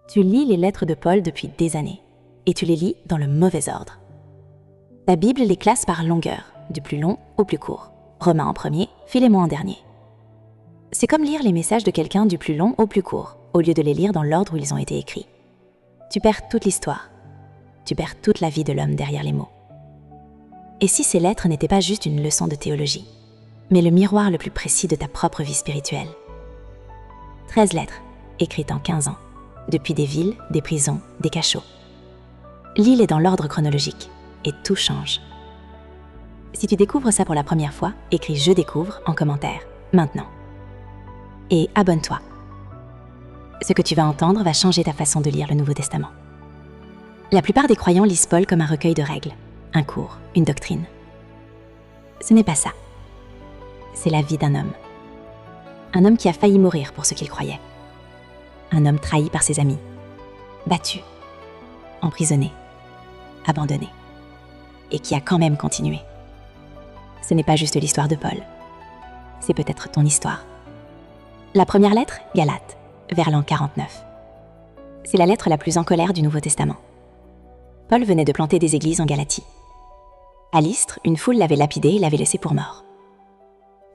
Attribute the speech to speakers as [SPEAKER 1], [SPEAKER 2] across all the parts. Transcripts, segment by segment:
[SPEAKER 1] Tu lis les lettres de Paul depuis des années, et tu les lis dans le mauvais ordre. La Bible les classe par longueur, du plus long au plus court. Romains en premier, Philémon en dernier. C'est comme lire les messages de quelqu'un du plus long au plus court, au lieu de les lire dans l'ordre où ils ont été écrits. Tu perds toute l'histoire. Tu perds toute la vie de l'homme derrière les mots. Et si ces lettres n'étaient pas juste une leçon de théologie, mais le miroir le plus précis de ta propre vie spirituelle? 13 lettres, écrites en 15 ans, depuis des villes, des prisons, des cachots. Lis-les dans l'ordre chronologique, et tout change. Si tu découvres ça pour la première fois, écris « Je découvre » en commentaire, maintenant. Et abonne-toi. Ce que tu vas entendre va changer ta façon de lire le Nouveau Testament. La plupart des croyants lisent Paul comme un recueil de règles, un cours, une doctrine. Ce n'est pas ça. C'est la vie d'un homme. Un homme qui a failli mourir pour ce qu'il croyait. Un homme trahi par ses amis, battu, emprisonné, abandonné, et qui a quand même continué. Ce n'est pas juste l'histoire de Paul. C'est peut-être ton histoire. La première lettre, Galates, vers l'an 49. C'est la lettre la plus en colère du Nouveau Testament. Paul venait de planter des églises en Galatie. À Lystre, une foule l'avait lapidé et l'avait laissé pour mort.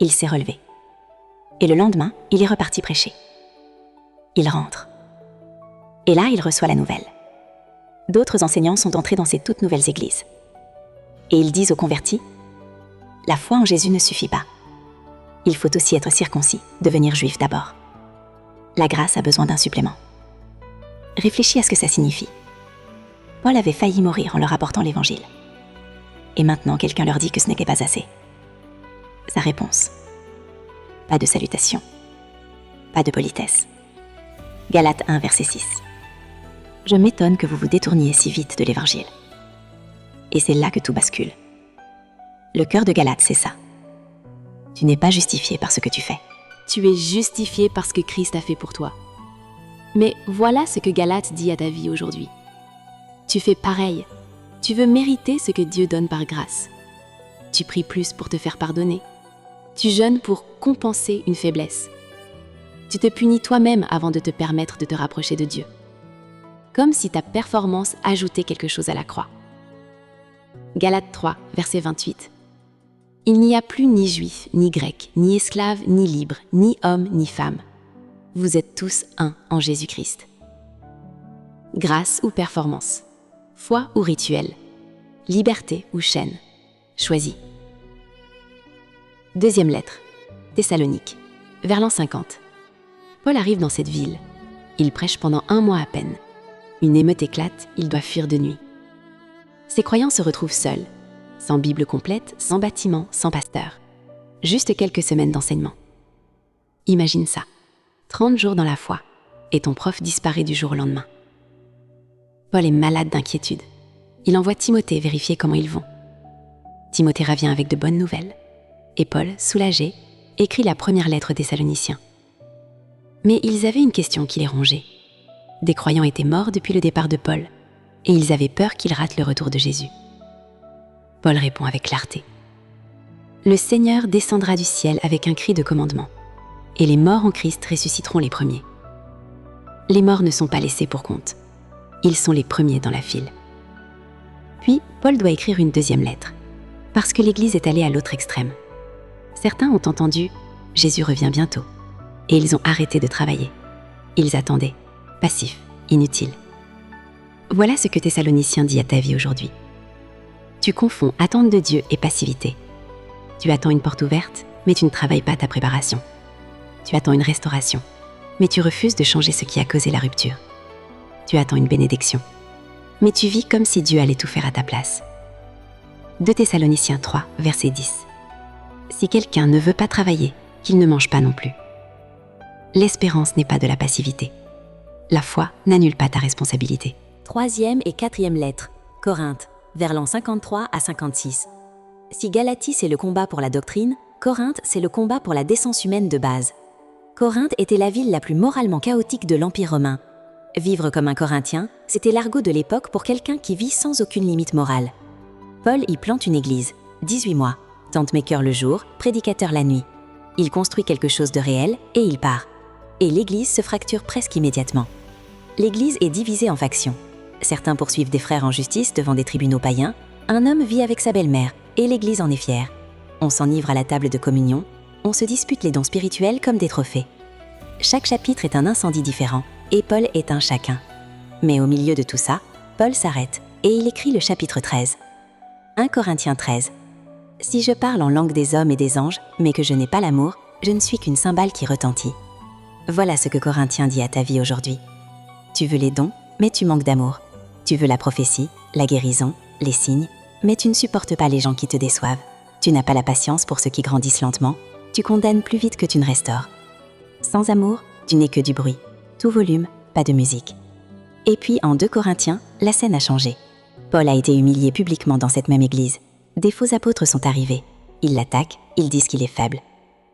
[SPEAKER 1] Il s'est relevé. Et le lendemain, il est reparti prêcher. Il rentre. Et là, il reçoit la nouvelle. D'autres enseignants sont entrés dans ces toutes nouvelles églises. Et ils disent aux convertis, « La foi en Jésus ne suffit pas. Il faut aussi être circoncis, devenir juif d'abord. La grâce a besoin d'un supplément. » Réfléchis à ce que ça signifie. Paul avait failli mourir en leur apportant l'évangile. Et maintenant, quelqu'un leur dit que ce n'était pas assez. Sa réponse, pas de salutation, pas de politesse. Galates 1, verset 6. Je m'étonne que vous vous détourniez si vite de l'évangile. Et c'est là que tout bascule. Le cœur de Galates, c'est ça. Tu n'es pas justifié par ce que tu fais.
[SPEAKER 2] Tu es justifié par ce que Christ a fait pour toi. Mais voilà ce que Galates dit à ta vie aujourd'hui. Tu fais pareil. Tu veux mériter ce que Dieu donne par grâce. Tu pries plus pour te faire pardonner. Tu jeûnes pour compenser une faiblesse. Tu te punis toi-même avant de te permettre de te rapprocher de Dieu. Comme si ta performance ajoutait quelque chose à la croix. Galates 3, verset 28. Il n'y a plus ni juif, ni grec, ni esclave, ni libre, ni homme, ni femme. Vous êtes tous un en Jésus-Christ. Grâce ou performance, foi ou rituel, liberté ou chaîne, choisis. Deuxième lettre, Thessalonique, vers l'an 50. Paul arrive dans cette ville. Il prêche pendant 1 mois à peine. Une émeute éclate, il doit fuir de nuit. Ses croyants se retrouvent seuls, sans Bible complète, sans bâtiment, sans pasteur. Juste quelques semaines d'enseignement. Imagine ça, 30 jours dans la foi, et ton prof disparaît du jour au lendemain. Paul est malade d'inquiétude. Il envoie Timothée vérifier comment ils vont. Timothée revient avec de bonnes nouvelles. Et Paul, soulagé, écrit la première lettre aux Thessaloniciens. Mais ils avaient une question qui les rongeait. Des croyants étaient morts depuis le départ de Paul, et ils avaient peur qu'ils ratent le retour de Jésus. Paul répond avec clarté. Le Seigneur descendra du ciel avec un cri de commandement, et les morts en Christ ressusciteront les premiers. Les morts ne sont pas laissés pour compte. Ils sont les premiers dans la file. Puis, Paul doit écrire une deuxième lettre, parce que l'Église est allée à l'autre extrême. Certains ont entendu « Jésus revient bientôt » et ils ont arrêté de travailler. Ils attendaient, passifs, inutiles. Voilà ce que Thessaloniciens dit à ta vie aujourd'hui. Tu confonds attente de Dieu et passivité. Tu attends une porte ouverte, mais tu ne travailles pas ta préparation. Tu attends une restauration, mais tu refuses de changer ce qui a causé la rupture. Tu attends une bénédiction, mais tu vis comme si Dieu allait tout faire à ta place. 2 Thessaloniciens 3, verset 10. Si quelqu'un ne veut pas travailler, qu'il ne mange pas non plus. L'espérance n'est pas de la passivité. La foi n'annule pas ta responsabilité.
[SPEAKER 3] Troisième et quatrième lettres, Corinthe, vers l'an 53 à 56. Si Galatie c'est le combat pour la doctrine, Corinthe c'est le combat pour la décence humaine de base. Corinthe était la ville la plus moralement chaotique de l'Empire romain. Vivre comme un Corinthien, c'était l'argot de l'époque pour quelqu'un qui vit sans aucune limite morale. Paul y plante une église, 18 mois, tentemaker le jour, prédicateur la nuit. Il construit quelque chose de réel et il part. Et l'église se fracture presque immédiatement. L'Église est divisée en factions. Certains poursuivent des frères en justice devant des tribunaux païens. Un homme vit avec sa belle-mère et l'Église en est fière. On s'enivre à la table de communion. On se dispute les dons spirituels comme des trophées. Chaque chapitre est un incendie différent et Paul éteint chacun. Mais au milieu de tout ça, Paul s'arrête et il écrit le chapitre 13. 1 Corinthiens 13. Si je parle en langue des hommes et des anges, mais que je n'ai pas l'amour, je ne suis qu'une cymbale qui retentit. Voilà ce que Corinthiens dit à ta vie aujourd'hui. Tu veux les dons, mais tu manques d'amour. Tu veux la prophétie, la guérison, les signes, mais tu ne supportes pas les gens qui te déçoivent. Tu n'as pas la patience pour ceux qui grandissent lentement. Tu condamnes plus vite que tu ne restaures. Sans amour, tu n'es que du bruit. Tout volume, pas de musique. Et puis en 2 Corinthiens, la scène a changé. Paul a été humilié publiquement dans cette même église. Des faux apôtres sont arrivés. Ils l'attaquent, ils disent qu'il est faible.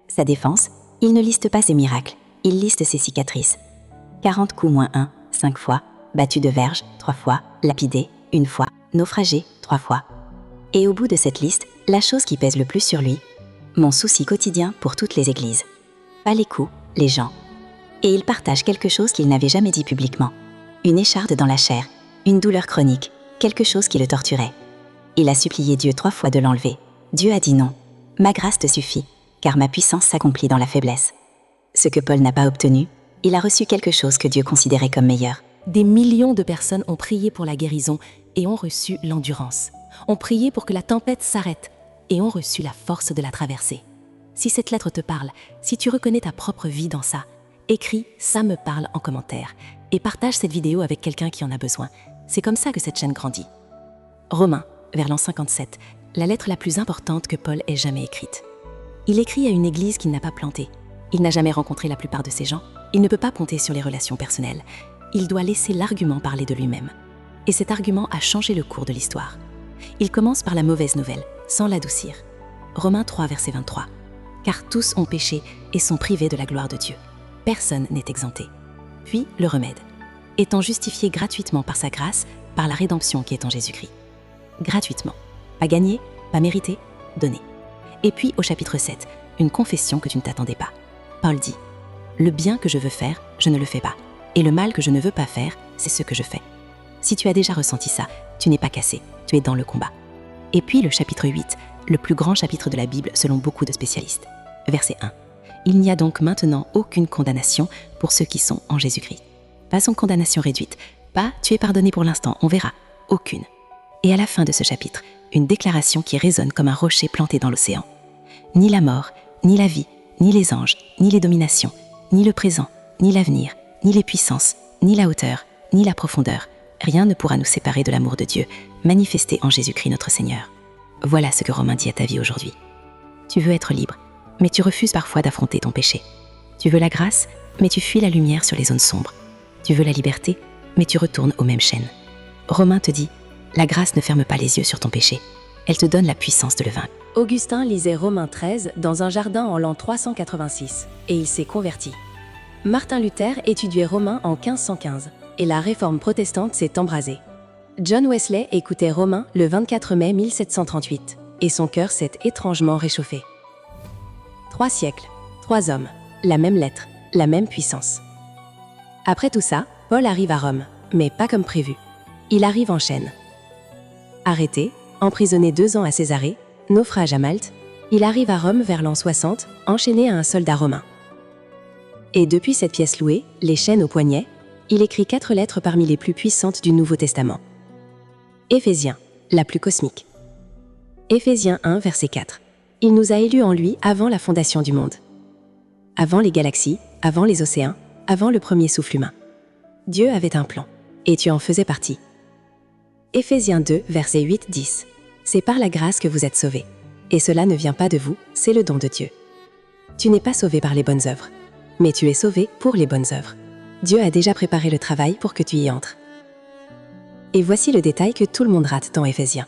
[SPEAKER 3] Sa défense, il ne liste pas ses miracles, il liste ses cicatrices. 40 coups moins 1, 5 fois, battu de verge, 3 fois, lapidé, 1 fois, naufragé, 3 fois. Et au bout de cette liste, la chose qui pèse le plus sur lui, mon souci quotidien pour toutes les églises. Pas les coups, les gens. Et il partage quelque chose qu'il n'avait jamais dit publiquement. Une écharde dans la chair, une douleur chronique, quelque chose qui le torturait. Il a supplié Dieu 3 fois de l'enlever. Dieu a dit non. Ma grâce te suffit, car ma puissance s'accomplit dans la faiblesse. Ce que Paul n'a pas obtenu, il a reçu quelque chose que Dieu considérait comme meilleur.
[SPEAKER 2] Des millions de personnes ont prié pour la guérison et ont reçu l'endurance. Ont prié pour que la tempête s'arrête et ont reçu la force de la traverser. Si cette lettre te parle, si tu reconnais ta propre vie dans ça, écris « ça me parle » en commentaire et partage cette vidéo avec quelqu'un qui en a besoin. C'est comme ça que cette chaîne grandit. Romains, vers l'an 57, la lettre la plus importante que Paul ait jamais écrite. Il écrit à une église qu'il n'a pas plantée. Il n'a jamais rencontré la plupart de ces gens. Il ne peut pas compter sur les relations personnelles. Il doit laisser l'argument parler de lui-même. Et cet argument a changé le cours de l'histoire. Il commence par la mauvaise nouvelle, sans l'adoucir. Romains 3, verset 23. Car tous ont péché et sont privés de la gloire de Dieu. Personne n'est exempté. Puis le remède. Étant justifié gratuitement par sa grâce, par la rédemption qui est en Jésus-Christ. Gratuitement. Pas gagné, pas mérité, donné. Et puis au chapitre 7, une confession que tu ne t'attendais pas. Paul dit « Le bien que je veux faire, je ne le fais pas. Et le mal que je ne veux pas faire, c'est ce que je fais. » Si tu as déjà ressenti ça, tu n'es pas cassé, tu es dans le combat. Et puis le chapitre 8, le plus grand chapitre de la Bible selon beaucoup de spécialistes. Verset 1. Il n'y a donc maintenant aucune condamnation pour ceux qui sont en Jésus-Christ. Pas une condamnation réduite, pas « tu es pardonné pour l'instant, on verra », aucune. Et à la fin de ce chapitre, une déclaration qui résonne comme un rocher planté dans l'océan. Ni la mort, ni la vie, ni les anges, ni les dominations, ni le présent, ni l'avenir, ni les puissances, ni la hauteur, ni la profondeur, rien ne pourra nous séparer de l'amour de Dieu, manifesté en Jésus-Christ notre Seigneur. Voilà ce que Romain dit à ta vie aujourd'hui. Tu veux être libre, mais tu refuses parfois d'affronter ton péché. Tu veux la grâce, mais tu fuis la lumière sur les zones sombres. Tu veux la liberté, mais tu retournes aux mêmes chaînes. Romain te dit, la grâce ne ferme pas les yeux sur ton péché. Elle te donne la puissance de le vaincre.
[SPEAKER 4] Augustin lisait Romains 13 dans un jardin en l'an 386 et il s'est converti. Martin Luther étudiait Romains en 1515 et la réforme protestante s'est embrasée. John Wesley écoutait Romains le 24 mai 1738 et son cœur s'est étrangement réchauffé. 3 siècles, 3 hommes, la même lettre, la même puissance. Après tout ça, Paul arrive à Rome, mais pas comme prévu. Il arrive en chaîne. Arrêté, emprisonné 2 ans à Césarée, naufrage à Malte, il arrive à Rome vers l'an 60, enchaîné à un soldat romain. Et depuis cette pièce louée, les chaînes au poignet, il écrit 4 lettres parmi les plus puissantes du Nouveau Testament. Éphésiens, la plus cosmique. Éphésiens 1, verset 4. Il nous a élus en lui avant la fondation du monde. Avant les galaxies, avant les océans, avant le premier souffle humain. Dieu avait un plan, et tu en faisais partie. Éphésiens 2, verset 8-10. C'est par la grâce que vous êtes sauvés. Et cela ne vient pas de vous, c'est le don de Dieu. Tu n'es pas sauvé par les bonnes œuvres, mais tu es sauvé pour les bonnes œuvres. Dieu a déjà préparé le travail pour que tu y entres. Et voici le détail que tout le monde rate dans Éphésiens.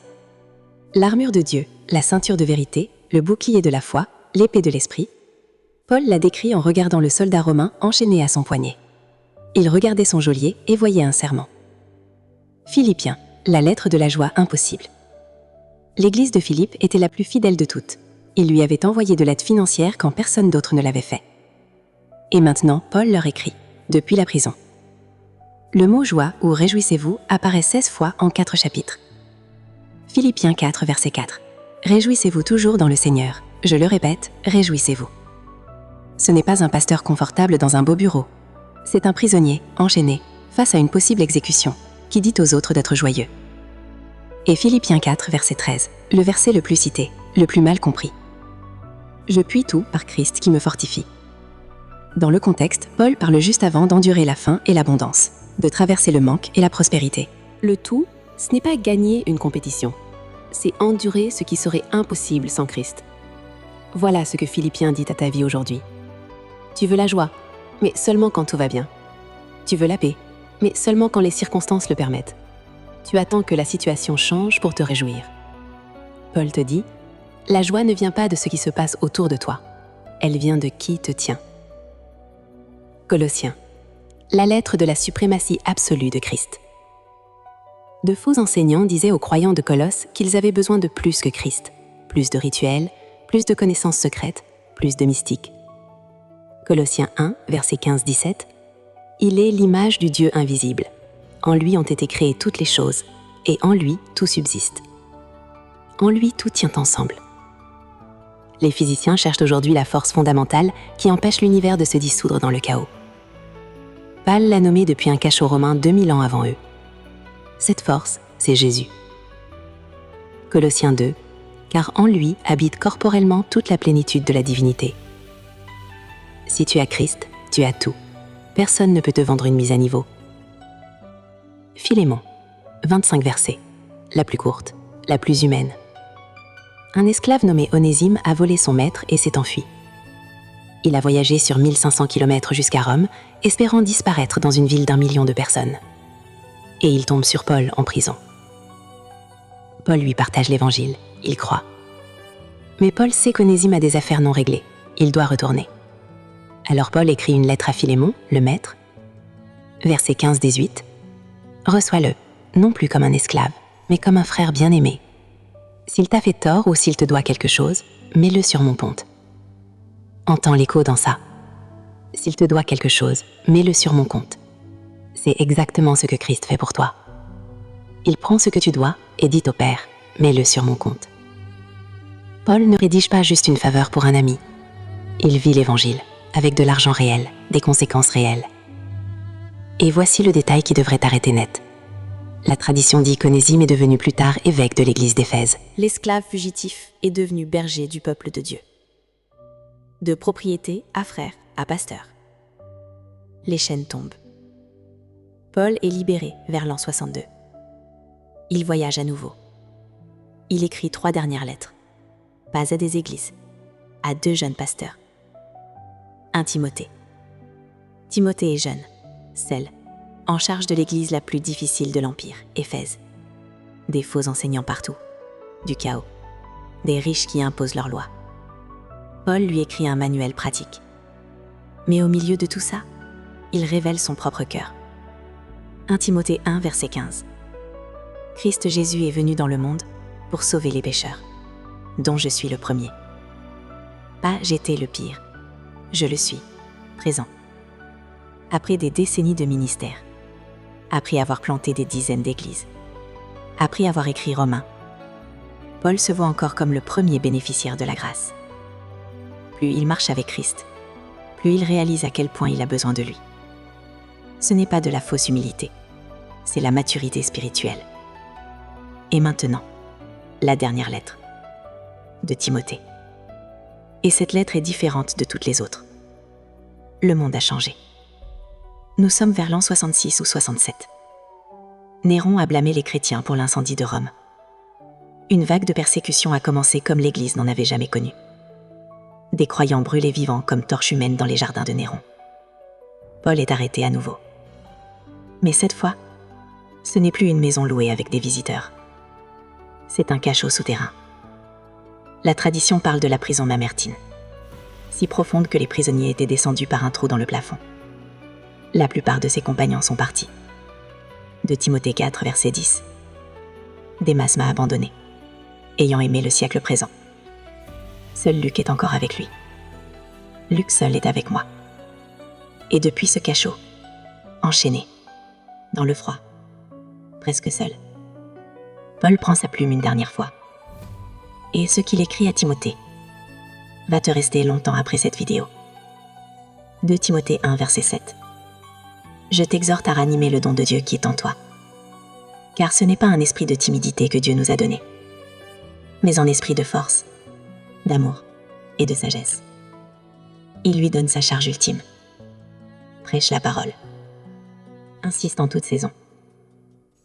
[SPEAKER 4] L'armure de Dieu, la ceinture de vérité, le bouclier de la foi, l'épée de l'esprit. Paul l'a décrit en regardant le soldat romain enchaîné à son poignet. Il regardait son geôlier et voyait un serment. Philippiens, la lettre de la joie impossible. L'église de Philippe était la plus fidèle de toutes. Il lui avait envoyé de l'aide financière quand personne d'autre ne l'avait fait. Et maintenant, Paul leur écrit, depuis la prison.
[SPEAKER 2] Le mot joie ou réjouissez-vous apparaît 16 fois en 4 chapitres. Philippiens 4, verset 4. Réjouissez-vous toujours dans le Seigneur. Je le répète, réjouissez-vous. Ce n'est pas un pasteur confortable dans un beau bureau. C'est un prisonnier, enchaîné, face à une possible exécution, qui dit aux autres d'être joyeux. Et Philippiens 4, verset 13, le verset le plus cité, le plus mal compris. Je puis tout par Christ qui me fortifie. Dans le contexte, Paul parle juste avant d'endurer la faim et l'abondance, de traverser le manque et la prospérité.
[SPEAKER 4] Le tout, ce n'est pas gagner une compétition, c'est endurer ce qui serait impossible sans Christ. Voilà ce que Philippiens dit à ta vie aujourd'hui. Tu veux la joie, mais seulement quand tout va bien. Tu veux la paix, mais seulement quand les circonstances le permettent. Tu attends que la situation change pour te réjouir. Paul te dit, la joie ne vient pas de ce qui se passe autour de toi, elle vient de qui te tient. Colossiens, la lettre de la suprématie absolue de Christ. De faux enseignants disaient aux croyants de Colosse qu'ils avaient besoin de plus que Christ, plus de rituels, plus de connaissances secrètes, plus de mystique. Colossiens 1, verset 15-17, il est l'image du Dieu invisible. En lui ont été créées toutes les choses, et en lui tout subsiste. En lui tout tient ensemble. Les physiciens cherchent aujourd'hui la force fondamentale qui empêche l'univers de se dissoudre dans le chaos. Pâle l'a nommé depuis un cachot romain 2000 ans avant eux. Cette force, c'est Jésus. Colossiens 2, car en lui habite corporellement toute la plénitude de la divinité. Si tu as Christ, tu as tout. Personne ne peut te vendre une mise à niveau. Philémon, 25 versets, la plus courte, la plus humaine. Un esclave nommé Onésime a volé son maître et s'est enfui. Il a voyagé sur 1500 km jusqu'à Rome, espérant disparaître dans une ville d'1 million de personnes. Et il tombe sur Paul en prison. Paul lui partage l'évangile, il croit. Mais Paul sait qu'Onésime a des affaires non réglées, il doit retourner. Alors Paul écrit une lettre à Philémon, le maître. Verset 15-18. Reçois-le, non plus comme un esclave, mais comme un frère bien-aimé. S'il t'a fait tort ou s'il te doit quelque chose, mets-le sur mon compte. Entends l'écho dans ça. S'il te doit quelque chose, mets-le sur mon compte. C'est exactement ce que Christ fait pour toi. Il prend ce que tu dois et dit au Père, mets-le sur mon compte. Paul ne rédige pas juste une faveur pour un ami. Il vit l'Évangile, avec de l'argent réel, des conséquences réelles. Et voici le détail qui devrait t'arrêter net. La tradition dit qu'Onésime est devenu plus tard évêque de l'église d'Éphèse.
[SPEAKER 3] L'esclave fugitif est devenu berger du peuple de Dieu. De propriété à frère, à pasteur. Les chaînes tombent. Paul est libéré vers l'an 62. Il voyage à nouveau. Il écrit 3 dernières lettres. Pas à des églises, à 2 jeunes pasteurs. Un Timothée. Timothée est jeune, celle en charge de l'église la plus difficile de l'Empire, Éphèse. Des faux enseignants partout, du chaos, des riches qui imposent leurs lois. Paul lui écrit un manuel pratique. Mais au milieu de tout ça, il révèle son propre cœur. 1 Timothée 1, verset 15. Christ Jésus est venu dans le monde pour sauver les pécheurs, dont je suis le premier. Pas j'étais le pire, je le suis, présent. Après des décennies de ministère, après avoir planté des dizaines d'églises, après avoir écrit Romains, Paul se voit encore comme le premier bénéficiaire de la grâce. Plus il marche avec Christ, plus il réalise à quel point il a besoin de lui. Ce n'est pas de la fausse humilité, c'est la maturité spirituelle. Et maintenant, la dernière lettre, de Timothée. Et cette lettre est différente de toutes les autres. Le monde a changé. Nous sommes vers l'an 66 ou 67. Néron a blâmé les chrétiens pour l'incendie de Rome. Une vague de persécution a commencé comme l'Église n'en avait jamais connu. Des croyants brûlés vivants comme torches humaines dans les jardins de Néron. Paul est arrêté à nouveau. Mais cette fois, ce n'est plus une maison louée avec des visiteurs. C'est un cachot souterrain. La tradition parle de la prison Mamertine, si profonde que les prisonniers étaient descendus par un trou dans le plafond. La plupart de ses compagnons sont partis. De Timothée 4, verset 10. Démas m'a abandonné, ayant aimé le siècle présent. Seul Luc est encore avec lui. Luc seul est avec moi. Et depuis ce cachot, enchaîné,
[SPEAKER 1] dans le froid, presque seul. Paul prend sa plume une dernière fois. Et ce qu'il écrit à Timothée va te rester longtemps après cette vidéo. 2 Timothée 1, verset 7. Je t'exhorte à ranimer le don de Dieu qui est en toi. Car ce n'est pas un esprit de timidité que Dieu nous a donné, mais un esprit de force, d'amour et de sagesse. Il lui donne sa charge ultime. Prêche la parole. Insiste en toute saison,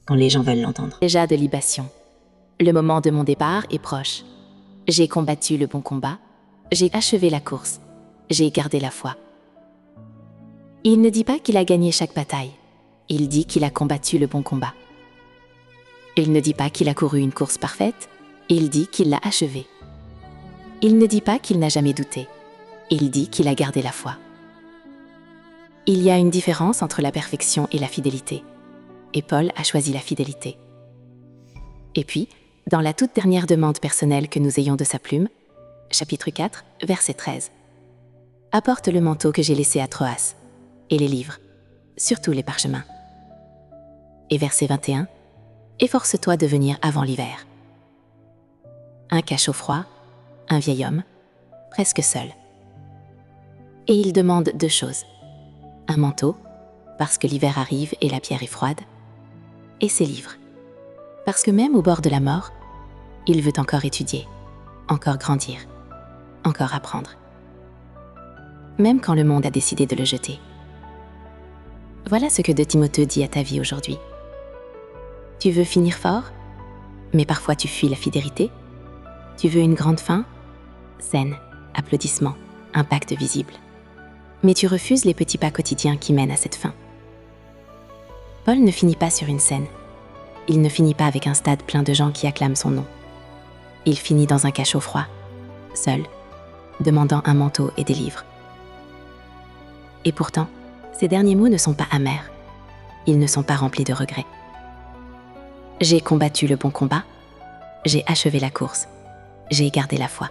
[SPEAKER 1] quand les gens veulent l'entendre.
[SPEAKER 2] Déjà de libation. Le moment de mon départ est proche. J'ai combattu le bon combat, j'ai achevé la course, j'ai gardé la foi. Il ne dit pas qu'il a gagné chaque bataille, il dit qu'il a combattu le bon combat. Il ne dit pas qu'il a couru une course parfaite, il dit qu'il l'a achevée. Il ne dit pas qu'il n'a jamais douté, il dit qu'il a gardé la foi. Il y a une différence entre la perfection et la fidélité, et Paul a choisi la fidélité. Et puis, dans la toute dernière demande personnelle que nous ayons de sa plume, chapitre 4, verset 13. Apporte le manteau que j'ai laissé à Troas, et les livres, surtout les parchemins. Et verset 21, efforce-toi de venir avant l'hiver. Un cachot froid, un vieil homme, presque seul. Et il demande 2 choses. Un manteau, parce que l'hiver arrive et la pierre est froide, et ses livres, parce que même au bord de la mort, il veut encore étudier, encore grandir, encore apprendre. Même quand le monde a décidé de le jeter. Voilà ce que 2 Timothée dit à ta vie aujourd'hui. Tu veux finir fort, mais parfois tu fuis la fidélité. Tu veux une grande fin, scène, applaudissements, impact visible. Mais tu refuses les petits pas quotidiens qui mènent à cette fin. Paul ne finit pas sur une scène. Il ne finit pas avec un stade plein de gens qui acclament son nom. Il finit dans un cachot froid, seul, demandant un manteau et des livres. Et pourtant, ces derniers mots ne sont pas amers. Ils ne sont pas remplis de regrets. J'ai combattu le bon combat, j'ai achevé la course, j'ai gardé la foi.